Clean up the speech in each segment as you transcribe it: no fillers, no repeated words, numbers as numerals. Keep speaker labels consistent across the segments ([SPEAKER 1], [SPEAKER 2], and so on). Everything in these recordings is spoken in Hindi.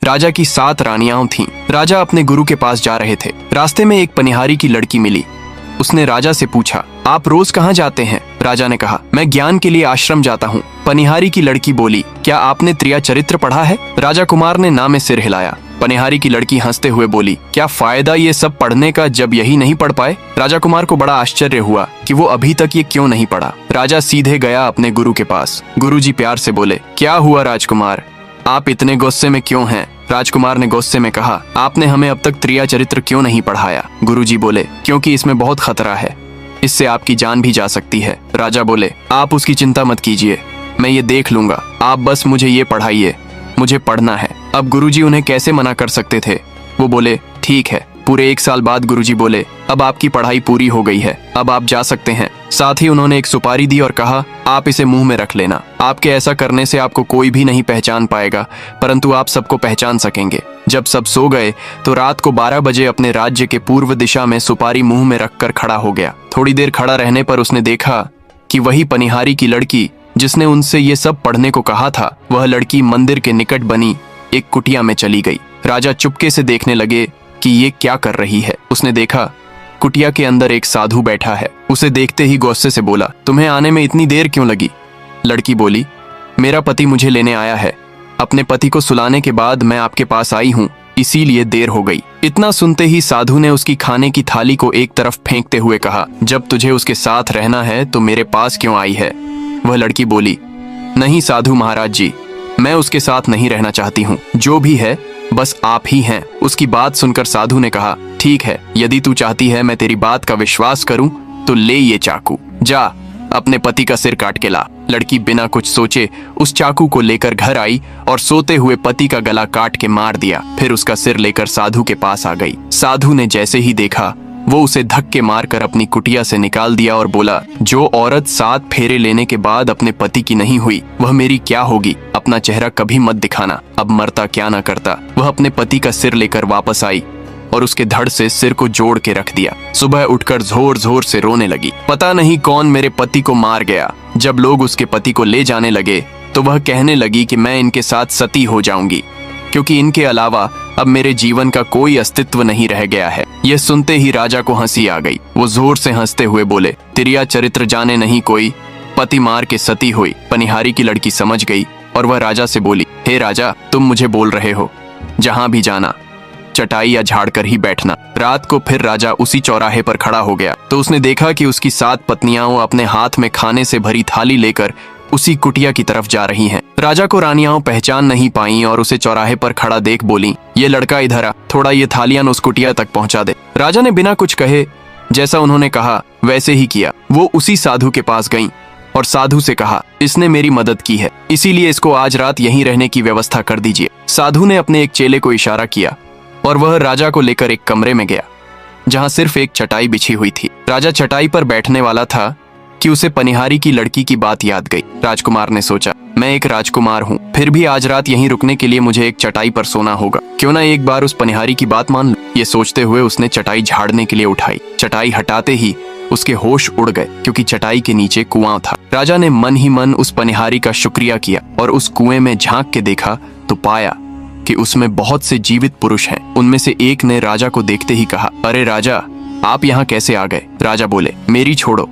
[SPEAKER 1] राजा की 7 रानियां थीं। राजा अपने गुरु के पास जा रहे थे। रास्ते में एक पनिहारी की लड़की मिली। उसने राजा से पूछा, आप रोज कहाँ जाते हैं? राजा ने कहा, मैं ज्ञान के लिए आश्रम जाता हूँ। पनिहारी की लड़की बोली, क्या आपने त्रिया चरित्र पढ़ा है? राजा कुमार ने ना में सिर हिलाया। पनिहारी की लड़की हंसते हुए बोली, क्या फायदा ये सब पढ़ने का जब यही नहीं पढ़ पाए? राजा कुमार को बड़ा आश्चर्य हुआ कि वो अभी तक ये क्यों नहीं पढ़ा। राजा सीधे गया अपने गुरु के पास। गुरुजी प्यार से बोले, क्या हुआ राजकुमार, आप इतने गुस्से में क्यों हैं? राजकुमार ने गुस्से में कहा, आपने हमें अब तक त्रिया चरित्र क्यों नहीं पढ़ाया? गुरुजी बोले, क्योंकि इसमें बहुत खतरा है, इससे आपकी जान भी जा सकती है। राजा बोले, आप उसकी चिंता मत कीजिए, मैं ये देख लूंगा, आप बस मुझे ये पढ़ाइए, मुझे पढ़ना है। अब गुरुजी उन्हें कैसे मना कर सकते थे? वो बोले, ठीक है। पूरे 1 साल बाद गुरुजी बोले, अब आपकी पढ़ाई पूरी हो गई है, अब आप जा सकते हैं। साथ ही उन्होंने एक सुपारी दी और कहा, आप इसे मुंह में रख लेना। आपके ऐसा करने से आपको कोई भी नहीं पहचान पाएगा, परंतु आप सबको पहचान सकेंगे। जब सब सो गए तो रात को 12 बजे अपने राज्य के पूर्व दिशा में सुपारी मुंह में रखकर खड़ा हो गया। थोड़ी देर खड़ा रहने पर उसने देखा कि वही पनिहारी की लड़की जिसने उनसे ये सब पढ़ने को कहा था, वह लड़की मंदिर के निकट बनी एक कुटिया में चली गई। राजा चुपके से देखने लगे कि ये क्या कर रही है। उसने देखा कुटिया के अंदर एक साधु बैठा है। उसे देखते ही गुस्से से बोला, तुम्हें आने में इतनी देर क्यों लगी? लड़की बोली, मेरा पति मुझे लेने आया है, अपने पति को सुलाने के बाद मैं आपके पास आई हूँ, इसीलिए देर हो गई। इतना सुनते ही साधु ने उसकी खाने की थाली को एक तरफ फेंकते हुए कहा, जब तुझे उसके साथ रहना है तो मेरे पास क्यों आई है? वह लड़की बोली, नहीं साधु महाराज जी, मैं उसके साथ नहीं रहना चाहती हूँ, जो भी है बस आप ही हैं। उसकी बात सुनकर साधु ने कहा, ठीक है, यदि तू चाहती है मैं तेरी बात का विश्वास करूं तो ले ये चाकू, जा अपने पति का सिर काट के ला। लड़की बिना कुछ सोचे उस चाकू को लेकर घर आई और सोते हुए पति का गला काट के मार दिया। फिर उसका सिर लेकर साधु के पास आ गई। साधु ने जैसे ही देखा, वो उसे धक्के मारकर अपनी कुटिया से निकाल दिया और बोला, जो औरत 7 फेरे लेने के बाद अपने पति की नहीं हुई, वह मेरी क्या होगी? अपना चेहरा कभी मत दिखाना, अब मरता क्या ना करता। वह अपने पति का सिर लेकर वापस आई और उसके धड़ से सिर को जोड़ के रख दिया। सुबह उठकर जोर जोर से रोने लगी, पता नहीं कौन मेरे पति को मार गया। जब लोग उसके पति को ले जाने लगे तो वह कहने लगी कि मैं इनके साथ सती हो जाऊंगी, क्योंकि इनके अलावा अब मेरे जीवन का कोई अस्तित्व नहीं रह गया है। यह सुनते ही राजा को हंसी आ गई। वो जोर से हंसते हुए बोले, त्रिया चरित्र जाने नहीं कोई, पति मार के सती हुई। पनिहारी की लड़की समझ गई और वह राजा से बोली, हे राजा, तुम मुझे बोल रहे हो, जहां भी जाना चटाई या झाड़ कर ही बैठना। रात को फिर राजा उसी चौराहे पर खड़ा हो गया तो उसने देखा कि उसकी 7 पत्नियां अपने हाथ में खाने से भरी थाली लेकर उसी कुटिया की तरफ जा रही हैं। राजा को रानियां पहचान नहीं पाईं और उसे चौराहे पर खड़ा देख बोली, ये लड़का इधर आ, थोड़ा ये थालियां उस कुटिया तक पहुंचा दे। राजा ने बिना कुछ कहे जैसा उन्होंने कहा वैसे ही किया। वो उसी साधु के पास गईं और साधु से कहा, इसने मेरी मदद की है, इसीलिए इसको आज रात यहीं रहने की व्यवस्था कर दीजिए। साधु ने अपने एक चेले को इशारा किया और वह राजा को लेकर एक कमरे में गया जहां सिर्फ एक चटाई बिछी हुई थी। राजा चटाई पर बैठने वाला था कि उसे पनिहारी की लड़की की बात याद गई। राजकुमार ने सोचा, मैं एक राजकुमार हूँ, फिर भी आज रात यहीं रुकने के लिए मुझे एक चटाई पर सोना होगा, क्यों ना एक बार उस पनिहारी की बात मान लूं। ये सोचते हुए उसने चटाई झाड़ने के लिए उठाई। चटाई हटाते ही उसके होश उड़ गए, क्योंकि चटाई के नीचे कुआं था। राजा ने मन ही मन उस पनिहारी का शुक्रिया किया और उस कुएं में झांक के देखा तो पाया कि उसमें बहुत से जीवित पुरुष हैं। उनमें से एक ने राजा को देखते ही कहा, अरे राजा, आप यहाँ कैसे आ गए? राजा बोले, मेरी छोड़ो,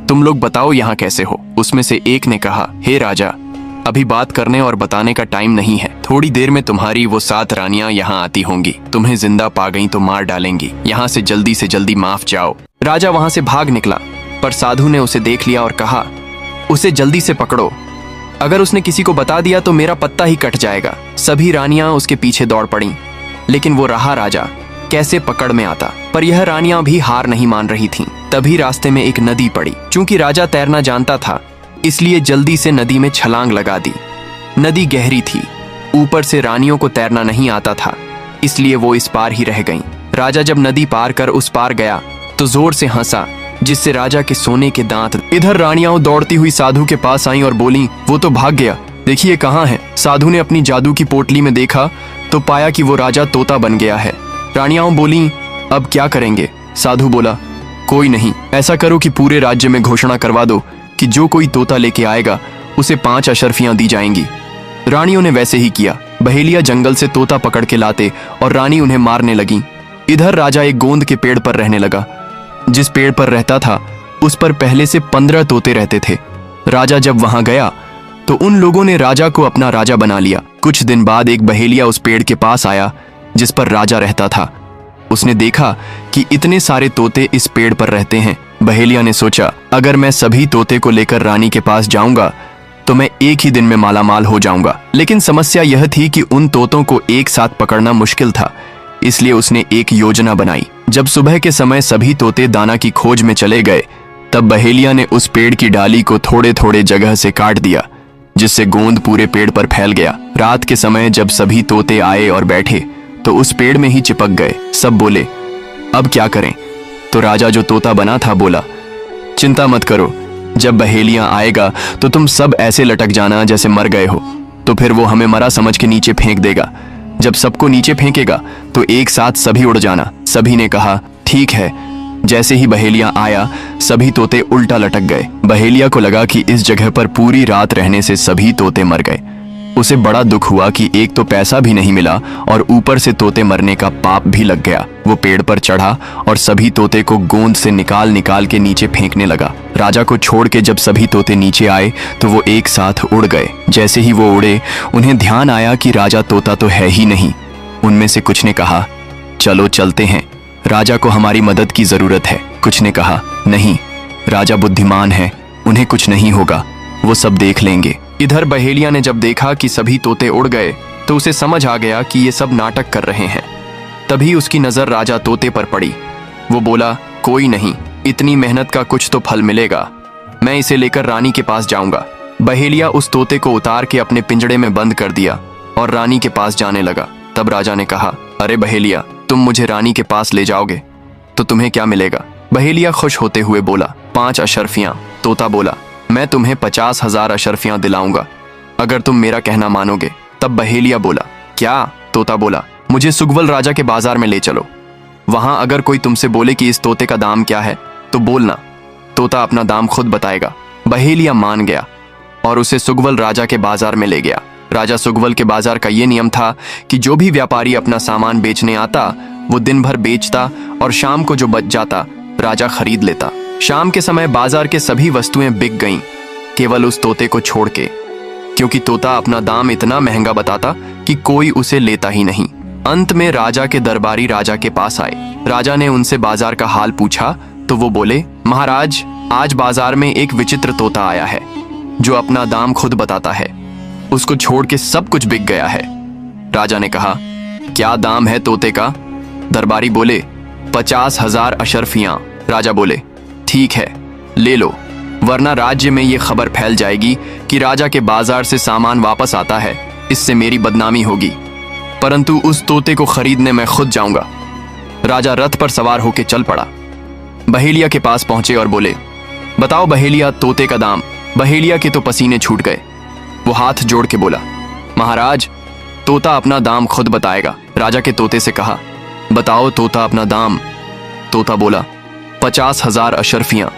[SPEAKER 1] तुम लोग बताओ यहाँ कैसे हो? उसमें से एक ने कहा, हे राजा, अभी बात करने और बताने का टाइम नहीं है, थोड़ी देर में तुम्हारी वो 7 रानियां यहाँ आती होंगी, तुम्हें जिंदा पा गई तो मार डालेंगी, यहाँ से जल्दी माफ जाओ। राजा वहां से भाग निकला, पर साधु ने उसे देख लिया और कहा, उसे जल्दी से पकड़ो, अगर उसने किसी को बता दिया तो मेरा पत्ता ही कट जाएगा। सभी रानियां उसके पीछे दौड़ पड़ीं, लेकिन वो रहा राजा कैसे पकड़ में आता। पर यह रानियां भी हार नहीं मान रही थीं। तभी रास्ते में एक नदी पड़ी। चूंकि राजा तैरना जानता था, इसलिए जल्दी से नदी में छलांग लगा दी। नदी गहरी थी, ऊपर से रानियों को तैरना नहीं आता था, इसलिए वो इस पार ही रह गईं। राजा जब नदी पार कर उस पार गया तो जोर से हंसा, जिससे राजा के सोने के दांत। इधर रानियां दौड़ती हुई साधु के पास आईं और बोलीं, वो तो भाग गया, देखिए कहाँ है। साधु ने अपनी जादू की पोटली में देखा तो पाया कि वो राजा तोता बन गया है। रानियां बोलीं, अब क्या करेंगे? साधु बोला, कोई नहीं, ऐसा करो कि पूरे राज्य में घोषणा करवा दो कि जो कोई तोता लेके आएगा उसे 5 अशर्फियां दी जाएंगी। रानियों ने वैसे ही किया। बहेलिया जंगल से तोता पकड़ के लाते और रानी उन्हें मारने लगी। इधर राजा एक गोंद के पेड़ पर रहने लगा। जिस पेड़ पर रहता था उस पर पहले से 15 तोते रहते थे। राजा जब वहां गया तो उन लोगों ने राजा को अपना राजा बना लिया। कुछ दिन बाद एक बहेलिया उस पेड़ के पास आया जिस पर राजा रहता था। उसने देखा कि इतने सारे तोते इस पेड़ पर रहते हैं। बहेलिया ने सोचा, अगर मैं सभी तोते को लेकर रानी के पास जाऊंगा तो मैं एक ही दिन में मालामाल हो जाऊंगा। लेकिन समस्या यह थी कि उन तोतों को एक साथ पकड़ना मुश्किल था, इसलिए उसने एक योजना बनाई। जब सुबह के समय सभी तोते दाना की खोज में चले गए, तब बहेलिया ने उस पेड़ की डाली को थोड़े थोड़े जगह से काट दिया, जिससे गोंद पूरे पेड़ पर फैल गया। रात के समय जब सभी तोते आए और बैठे तो उस पेड़ में ही चिपक गए। सब बोले, अब क्या करें? तो राजा जो तोता बना था बोला, चिंता मत करो, जब बहेलिया आएगा तो तुम सब ऐसे लटक जाना जैसे मर गए हो, तो फिर वो हमें मरा समझ के नीचे फेंक देगा। जब सबको नीचे फेंकेगा तो एक साथ सभी उड़ जाना। सभी ने कहा, ठीक है। जैसे ही बहेलिया आया सभी तोते उल्टा लटक गए। बहेलिया को लगा कि इस जगह पर पूरी रात रहने से सभी तोते मर गए। उसे बड़ा दुख हुआ कि एक तो पैसा भी नहीं मिला और ऊपर से तोते मरने का पाप भी लग गया। वो पेड़ पर चढ़ा और सभी तोते को गोंद से निकाल निकाल के नीचे फेंकने लगा। राजा को छोड़ के जब सभी तोते नीचे आए तो वो एक साथ उड़ गए। जैसे ही वो उड़े उन्हें ध्यान आया कि राजा तोता तो है ही नहीं। उनमें से कुछ ने कहा, चलो चलते हैं, राजा को हमारी मदद की जरूरत है। कुछ ने कहा, नहीं, राजा बुद्धिमान है, उन्हें कुछ नहीं होगा, वो सब देख लेंगे। इधर बहेलिया ने जब देखा कि सभी तोते उड़ गए तो उसे समझ आ गया कि ये सब नाटक कर रहे हैं। तभी उसकी नजर राजा तोते पर पड़ी। वो बोला, कोई नहीं, इतनी मेहनत का कुछ तो फल मिलेगा, मैं इसे लेकर रानी के पास जाऊंगा। बहेलिया उस तोते को उतार के अपने पिंजड़े में बंद कर दिया और रानी के पास जाने लगा। तब राजा ने कहा, अरे बहेलिया, तुम मुझे रानी के पास ले जाओगे तो तुम्हें क्या मिलेगा? बहेलिया खुश होते हुए बोला, 5 अशर्फियां। तोता बोला, मैं तुम्हें 50,000 अशर्फियां दिलाऊंगा अगर तुम मेरा कहना मानोगे। तब बहेलिया बोला, क्या? तोता बोला, मुझे सुगवल राजा के बाजार में ले चलो, वहां अगर कोई तुमसे बोले कि इस तोते का दाम क्या है तो बोलना, तोता अपना दाम खुद बताएगा। बहेलिया मान गया और उसे सुगवल राजा के बाजार में ले गया। राजा सुगवल के बाजार का ये नियम था कि जो भी व्यापारी अपना सामान बेचने आता वो दिन भर बेचता और शाम को जो बच जाता राजा खरीद लेता। शाम के समय बाजार के सभी वस्तुएं बिक गईं, केवल उस तोते को छोड़ के, क्योंकि तोता अपना दाम इतना महंगा बताता कि कोई उसे लेता ही नहीं। अंत में राजा के दरबारी राजा के पास आए। राजा ने उनसे बाजार का हाल पूछा तो वो बोले, महाराज, आज बाजार में एक विचित्र तोता आया है जो अपना दाम खुद बताता है, उसको छोड़ के सब कुछ बिक गया है। राजा ने कहा, क्या दाम है तोते का? दरबारी बोले, 50,000 अशर्फियां। राजा बोले, ठीक है, ले लो, वरना राज्य में ये खबर फैल जाएगी कि राजा के बाजार से सामान वापस आता है, इससे मेरी बदनामी होगी। परंतु उस तोते को खरीदने मैं खुद जाऊंगा। राजा रथ पर सवार होकर चल पड़ा। बहेलिया के पास पहुंचे और बोले, बताओ बहेलिया, तोते का दाम। बहेलिया के तो पसीने छूट गए। वो हाथ जोड़ के बोला, महाराज, तोता अपना दाम खुद बताएगा। राजा के तोते से कहा, बताओ तोता अपना दाम। तोता बोला, 50,000 अशर्फियां।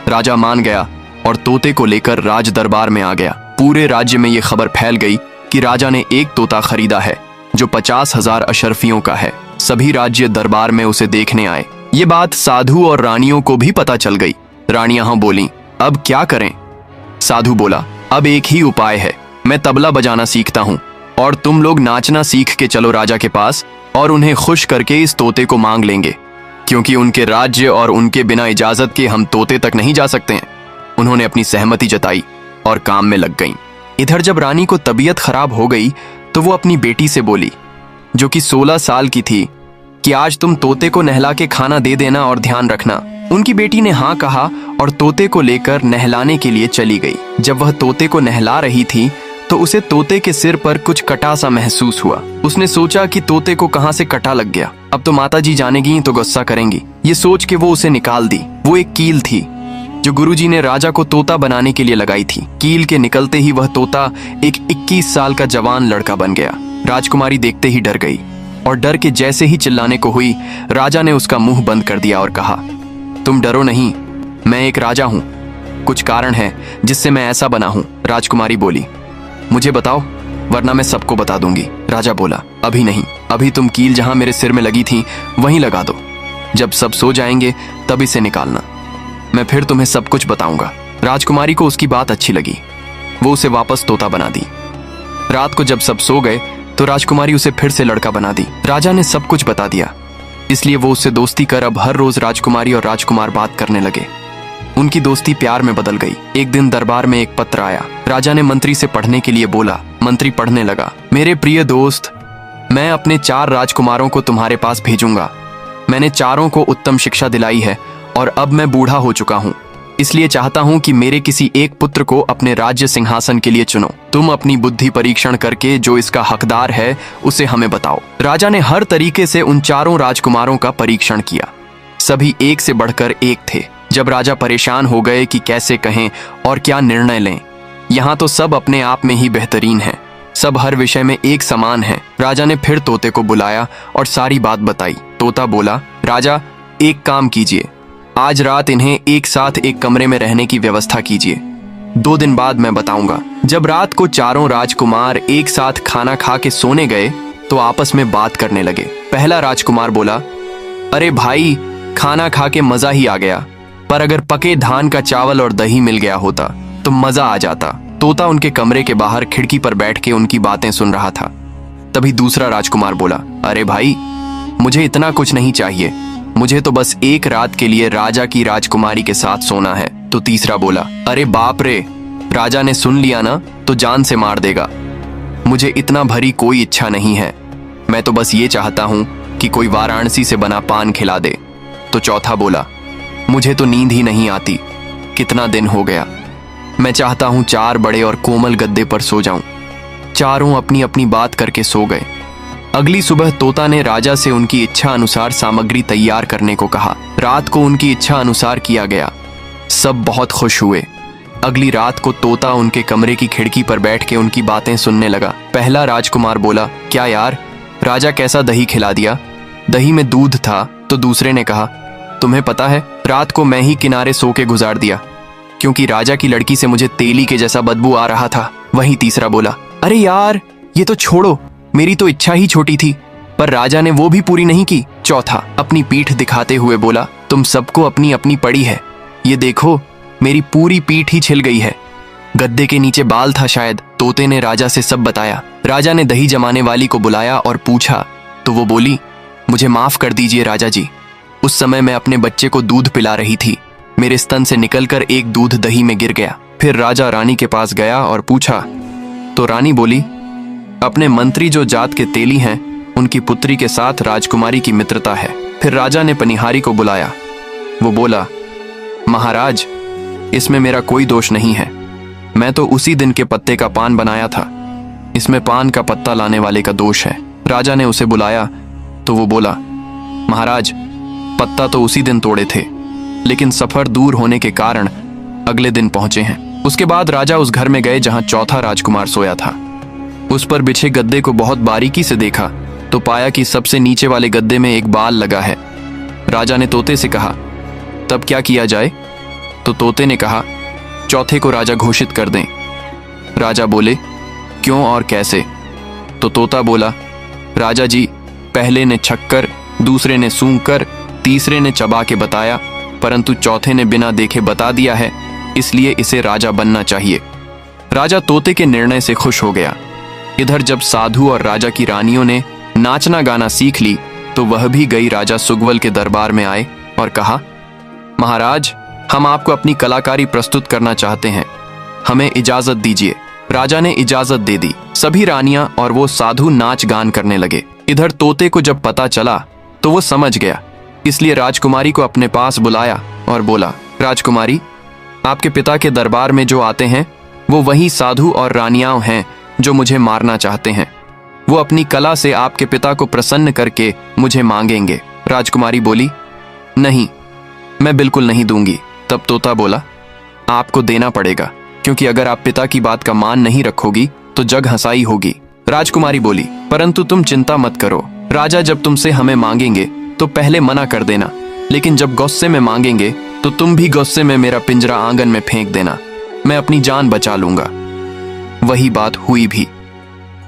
[SPEAKER 1] राजा मान गया और तोते को लेकर राज दरबार में आ गया। पूरे राज्य में यह खबर फैल गई कि राजा ने एक तोता खरीदा है जो 50,000 अशर्फियों का है। सभी राज्य दरबार में उसे देखने आए। ये बात साधु और रानियों को भी पता चल गई। रानियां बोलीं, अब क्या करें? साधु बोला, अब एक ही उपाय है, मैं तबला बजाना सीखता हूँ और तुम लोग नाचना सीख के चलो राजा के पास और उन्हें खुश करके इस तोते को मांग लेंगे, क्योंकि उनके राज्य और उनके बिना इजाजत के हम तोते तक नहीं जा सकते हैं। उन्होंने अपनी सहमति जताई और काम में लग गईं। इधर जब रानी को तबीयत खराब हो गई तो वो अपनी बेटी से बोली, जो कि 16 साल की थी, कि आज तुम तोते को नहला के खाना दे देना और ध्यान रखना। उनकी बेटी ने हाँ कहा और तोते को लेकर नहलाने के लिए चली गई। जब वह तोते को नहला रही थी तो उसे तोते के सिर पर कुछ कटा सा महसूस हुआ। उसने सोचा कि तोते को कहाँ से कटा लग गया, अब तो माताजी जानेगी तो गुस्सा करेंगी। ये सोच के वो उसे निकाल दी। वो एक कील थी जो गुरुजी ने राजा को तोता बनाने के लिए लगाई थी। कील के निकलते ही वह तोता एक 21 साल का जवान लड़का बन गया। राजकुमारी देखते ही डर गई और डर के जैसे ही चिल्लाने को हुई, राजा ने उसका मुंह बंद कर दिया और कहा, तुम डरो नहीं, मैं एक राजा हूं, कुछ कारण है जिससे मैं ऐसा बना हूं। राजकुमारी बोली, मुझे बताओ। वरना मैं सबको बता दूंगी। राजा बोला, अभी नहीं, अभी तुम कील जहां मेरे सिर में लगी थी वहीं लगा दो। जब सब सो जाएंगे तब इसे निकालना, मैं फिर तुम्हें सब कुछ बताऊंगा। राजकुमारी को उसकी बात अच्छी लगी, वो उसे वापस तोता बना दी। रात को जब सब सो गए तो राजकुमारी उसे फिर से लड़का बना दी। राजा ने सब कुछ बता दिया, इसलिए वो उससे दोस्ती कर अब हर रोज राजकुमारी और राजकुमार बात करने लगे। उनकी दोस्ती प्यार में बदल गई। एक दिन दरबार में एक पत्र आया। राजा ने मंत्री से पढ़ने के लिए बोला। मंत्री पढ़ने लगा, मेरे प्रिय दोस्त, मैं अपने 4 राजकुमारों को तुम्हारे पास भेजूंगा। मैंने चारों को उत्तम शिक्षा दिलाई है और अब मैं बूढ़ा हो चुका हूँ, इसलिए चाहता हूँ कि मेरे किसी एक पुत्र को अपने राज्य सिंहासन के लिए चुनो। तुम अपनी बुद्धि परीक्षण करके जो इसका हकदार है उसे हमें बताओ। राजा ने हर तरीके से उन चारों राजकुमारों का परीक्षण किया। सभी एक से बढ़कर एक थे। जब राजा परेशान हो गए कि कैसे कहें और क्या निर्णय लें, यहाँ तो सब अपने आप में ही बेहतरीन हैं, सब हर विषय में एक समान हैं। राजा ने फिर तोते को बुलाया और सारी बात बताई। तोता बोला, राजा एक काम कीजिए, आज रात इन्हें एक साथ एक कमरे में रहने की व्यवस्था कीजिए, 2 दिन बाद मैं बताऊंगा। जब रात को चारों राजकुमार एक साथ खाना खा के सोने गए तो आपस में बात करने लगे। पहला राजकुमार बोला, अरे भाई, खाना खा के मजा ही आ गया, पर अगर पके धान का चावल और दही मिल गया होता तो मजा आ जाता। तोता उनके कमरे के बाहर खिड़की पर बैठ के उनकी बातें सुन रहा था। तभी दूसरा राजकुमार बोला, अरे भाई, मुझे इतना कुछ नहीं चाहिए, मुझे तो बस एक रात के लिए राजा की राजकुमारी के साथ सोना है। तो तीसरा बोला, अरे बाप रे, राजा ने सुन लिया ना तो जान से मार देगा, मुझे इतना भरी कोई इच्छा नहीं है, मैं तो बस ये चाहता हूं कि कोई वाराणसी से बना पान खिला दे। तो चौथा बोला, मुझे तो नींद ही नहीं आती, कितना दिन हो गया, मैं चाहता हूं 4 बड़े और कोमल गद्दे पर सो जाऊं। चारों अपनी अपनी बात करके सो गए। अगली सुबह तोता ने राजा से उनकी इच्छा अनुसार सामग्री तैयार करने को कहा। रात को उनकी इच्छा अनुसार किया गया। सब बहुत खुश हुए। अगली रात को तोता उनके कमरे की खिड़की पर बैठ के उनकी बातें सुनने लगा। पहला राजकुमार बोला, क्या यार, राजा कैसा दही खिला दिया, दही में दूध था। तो दूसरे ने कहा, तुम्हें पता है, रात को मैं ही किनारे सो के गुजार दिया, क्योंकि राजा की लड़की से मुझे तेली के जैसा बदबू आ रहा था। वहीं तीसरा बोला, अरे यार, ये तो छोड़ो, मेरी तो इच्छा ही छोटी थी, पर राजा ने वो भी पूरी नहीं की। चौथा अपनी पीठ दिखाते हुए बोला, तुम सबको अपनी अपनी पड़ी है, ये देखो, मेरी पूरी पीठ ही छिल गई है, गद्दे के नीचे बाल था शायद। तोते ने राजा से सब बताया। राजा ने दही जमाने वाली को बुलाया और पूछा तो वो बोली, मुझे माफ कर दीजिए राजा जी, उस समय मैं अपने बच्चे को दूध पिला रही थी, मेरे स्तन से निकलकर एक दूध दही में गिर गया। फिर राजा रानी के पास गया और पूछा तो रानी बोली, अपने मंत्री जो जात के तेली हैं, उनकी पुत्री के साथ राजकुमारी की मित्रता है। फिर राजा ने पनिहारी को बुलाया। वो बोला, महाराज, इसमें मेरा कोई दोष नहीं है, मैं तो उसी दिन के पत्ते का पान बनाया था, इसमें पान का पत्ता लाने वाले का दोष है। राजा ने उसे बुलाया तो वो बोला, महाराज, पत्ता तो उसी दिन तोड़े थे, लेकिन सफर दूर होने के कारण अगले दिन पहुंचे हैं। उसके बाद राजा उस घर में गए जहां चौथा राजकुमार सोया था। उस पर बिछे गद्दे को बहुत बारीकी से देखा तो पाया कि सबसे नीचे वाले गद्दे में एक बाल लगा है। राजा ने तोते से कहा, तब क्या किया जाए? तो तोते ने कहा, चौथे को राजा घोषित कर दें। राजा बोले, क्यों और कैसे? तो तोता बोला, राजा जी, पहले ने छक्कर, दूसरे ने सूंघकर, तीसरे ने चबा के बताया, परंतु चौथे ने बिना देखे बता दिया है, इसलिए इसे राजा बनना चाहिए। राजा तोते के निर्णय से खुश हो गया। इधर जब साधु और राजा की रानियों ने नाचना गाना सीख ली तो वह भी गई राजा सुग्वल के दरबार में आए और कहा, महाराज, हम आपको अपनी कलाकारी प्रस्तुत करना चाहते हैं, हमें इजाजत दीजिए। राजा ने इजाजत दे दी। सभी रानियां और वो साधु नाच गान करने लगे। इधर तोते को जब पता चला तो वो समझ गया, इसलिए राजकुमारी को अपने पास बुलाया और बोला, राजकुमारी, आपके पिता के दरबार में जो आते हैं वो वही साधु और रानियां हैं जो मुझे मारना चाहते हैं। वो अपनी कला से आपके पिता को प्रसन्न करके मुझे मांगेंगे। राजकुमारी बोली, नहीं, मैं बिल्कुल नहीं दूंगी। तब तोता बोला, आपको देना पड़ेगा, क्योंकि अगर आप पिता की बात का मान नहीं रखोगी तो जग हंसाई होगी। राजकुमारी बोली, परंतु तुम चिंता मत करो, राजा जब तुमसे हमें मांगेंगे तो पहले मना कर देना, लेकिन जब गुस्से में मांगेंगे तो तुम भी गुस्से में मेरा पिंजरा आंगन में फेंक देना, मैं अपनी जान बचा लूंगा। वही बात हुई भी।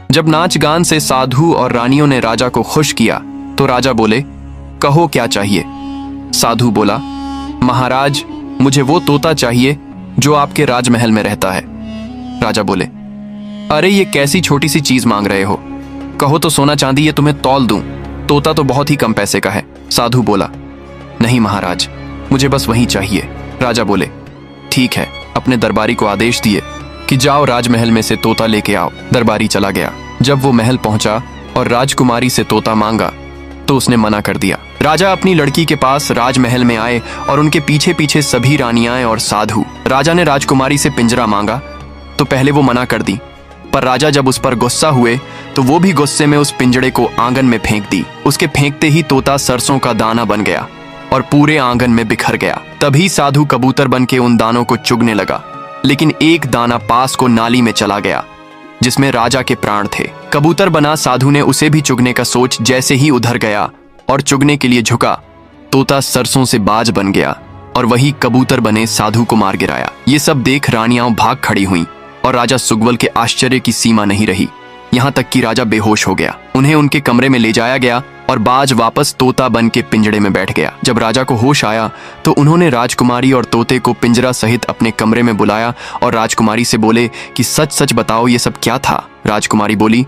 [SPEAKER 1] जब नाच गान से साधु और रानियों ने राजा को खुश किया तो राजा बोले, कहो क्या चाहिए। साधु बोला, महाराज, मुझे वो तोता चाहिए जो आपके राजमहल में रहता है। राजा बोले, अरे ये कैसी छोटी सी चीज मांग रहे हो, कहो तो सोना चांदी ये तुम्हें तौल दूं, तोता तो बहुत ही कम पैसे का है। साधु बोला, नहीं महाराज, मुझे बस वही चाहिए। राजा बोले, ठीक है। अपने दरबारी को आदेश दिए कि जाओ राजमहल में से तोता लेके आओ। दरबारी चला गया। जब वो महल पहुंचा और राजकुमारी से तोता मांगा तो उसने मना कर दिया। राजा अपनी लड़की के पास राजमहल में आए और उनके पीछे पीछे सभी रानियां और साधु। राजा ने राजकुमारी से पिंजरा मांगा तो पहले वो मना कर दी, पर राजा जब उस पर गुस्सा हुए तो वो भी गुस्से में उस पिंजड़े को आंगन में फेंक दी। उसके फेंकते ही तोता सरसों का दाना बन गया और पूरे आंगन में बिखर गया। तभी साधु कबूतर बन के उन दानों को चुगने लगा, लेकिन एक दाना पास को नाली में चला गया जिसमें राजा के प्राण थे। कबूतर बना साधु ने उसे भी चुगने का सोच जैसे ही उधर गया और चुगने के लिए झुका, तोता सरसों से बाज बन गया और वही कबूतर बने साधु को मार गिराया। ये सब देख रानियां भाग खड़ी हुईं और राजा सुग्वल के आश्चर्य की सीमा नहीं रही, यहाँ तक कि राजा बेहोश हो गया। उन्हें उनके कमरे में ले जाया गया और बाज वापस तोता बन के पिंजड़े में बैठ गया। जब राजा को होश आया तो उन्होंने राजकुमारी और तोते को पिंजरा सहित अपने कमरे में बुलाया और राजकुमारी से बोले कि सच सच बताओ ये सब क्या था। राजकुमारी बोली,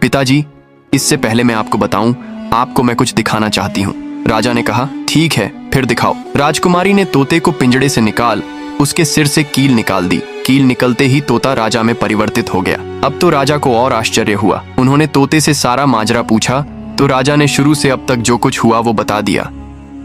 [SPEAKER 1] पिताजी, इससे पहले मैं आपको बताऊं, आपको मैं कुछ दिखाना चाहती हूँ। राजा ने कहा, ठीक है, फिर दिखाओ। राजकुमारी ने तोते को पिंजड़े से निकाल उसके सिर से कील निकाल दी। कील निकलते ही तोता राजा में परिवर्तित हो गया। अब तो राजा को और आश्चर्य हुआ। उन्होंने तोते से सारा माजरा पूछा तो राजा ने शुरू से अब तक जो कुछ हुआ वो बता दिया।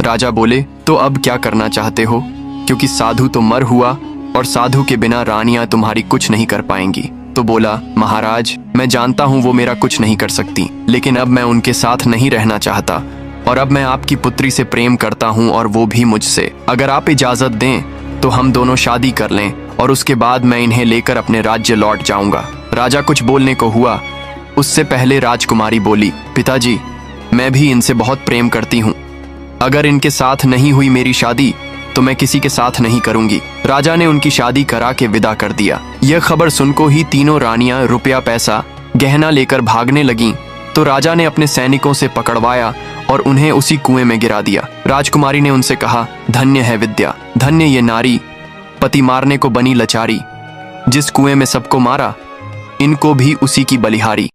[SPEAKER 1] राजा बोले, तो अब क्या करना चाहते हो, क्योंकि साधु तो मर हुआ और साधु के बिना रानियां तुम्हारी कुछ नहीं कर पाएंगी। तो बोला, महाराज, मैं जानता हूँ वो मेरा कुछ नहीं कर सकती, लेकिन अब मैं उनके साथ नहीं रहना चाहता और अब मैं आपकी पुत्री से प्रेम करता हूँ और वो भी मुझसे। अगर आप इजाजत दें तो हम दोनों शादी कर लें और उसके बाद मैं इन्हें लेकर अपने राज्य लौट जाऊंगा। राजा कुछ बोलने को हुआ, उससे पहले राजकुमारी बोली, पिताजी, मैं भी इनसे बहुत प्रेम करती हूँ। अगर इनके साथ नहीं हुई मेरी शादी तो मैं किसी के साथ नहीं करूंगी। राजा ने उनकी शादी करा के विदा कर दिया। यह खबर सुनकर ही तीनों रानियां रुपया पैसा गहना लेकर भागने लगीं तो राजा ने अपने सैनिकों से पकड़वाया और उन्हें उसी कुएं में गिरा दिया। राजकुमारी ने उनसे कहा, धन्य है विद्या, धन्य ये नारी, पति मारने को बनी लचारी, जिस कुएं में सबको मारा इनको भी उसी की बलिहारी।